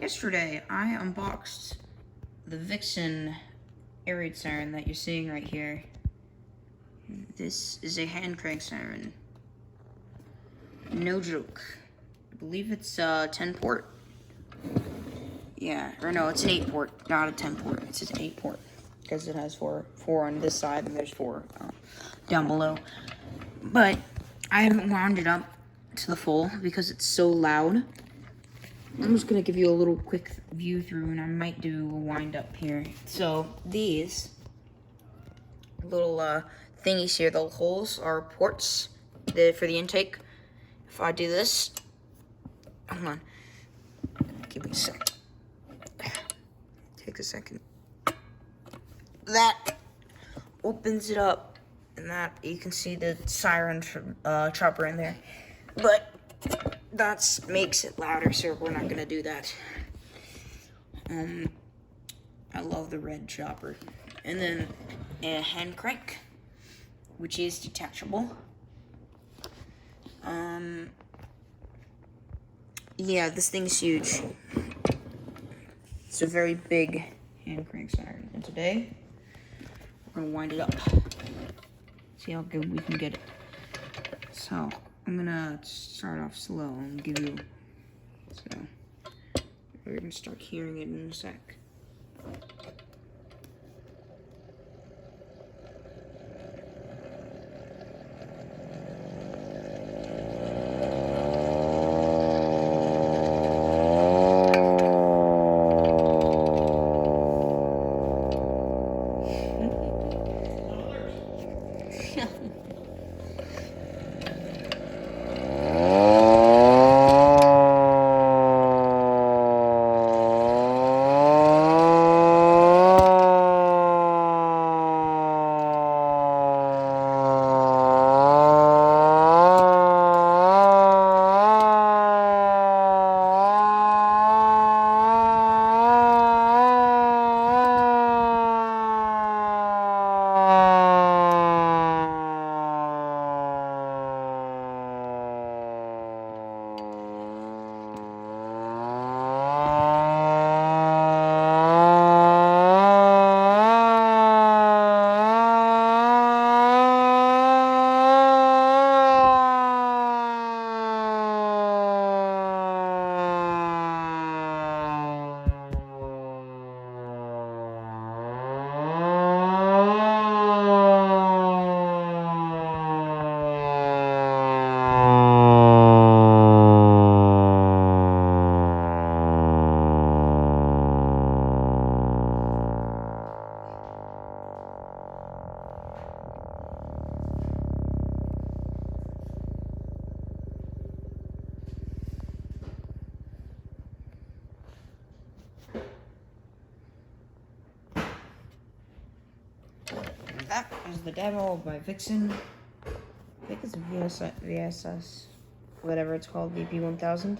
Yesterday, I unboxed the Vixen air raid siren that you're seeing right here. This is a hand crank siren. No joke. I believe it's 10 port. Yeah, or no, it's an 8 port, not a 10 port. It's an 8 port because it has four on this side and there's 4 down below. But I haven't wound it up to the full because it's so loud. I'm just gonna give you a little quick view through, and I might do a wind up here. So these little thingies here, the holes are ports for the intake. If I do this, hold on, give me a sec. Take a second. That opens it up, and that you can see the siren chopper in there, but that makes it louder, so we're not gonna do that. I love the red chopper. And then a hand crank, which is detachable. Yeah, this thing's huge. It's a very big hand crank siren. And today, we're gonna wind it up. See how good we can get it. So, I'm gonna start off slow and give you, so, we're gonna start hearing it in a sec. That is the demo by Vixen. I think it's a VSS, whatever it's called, VP1000.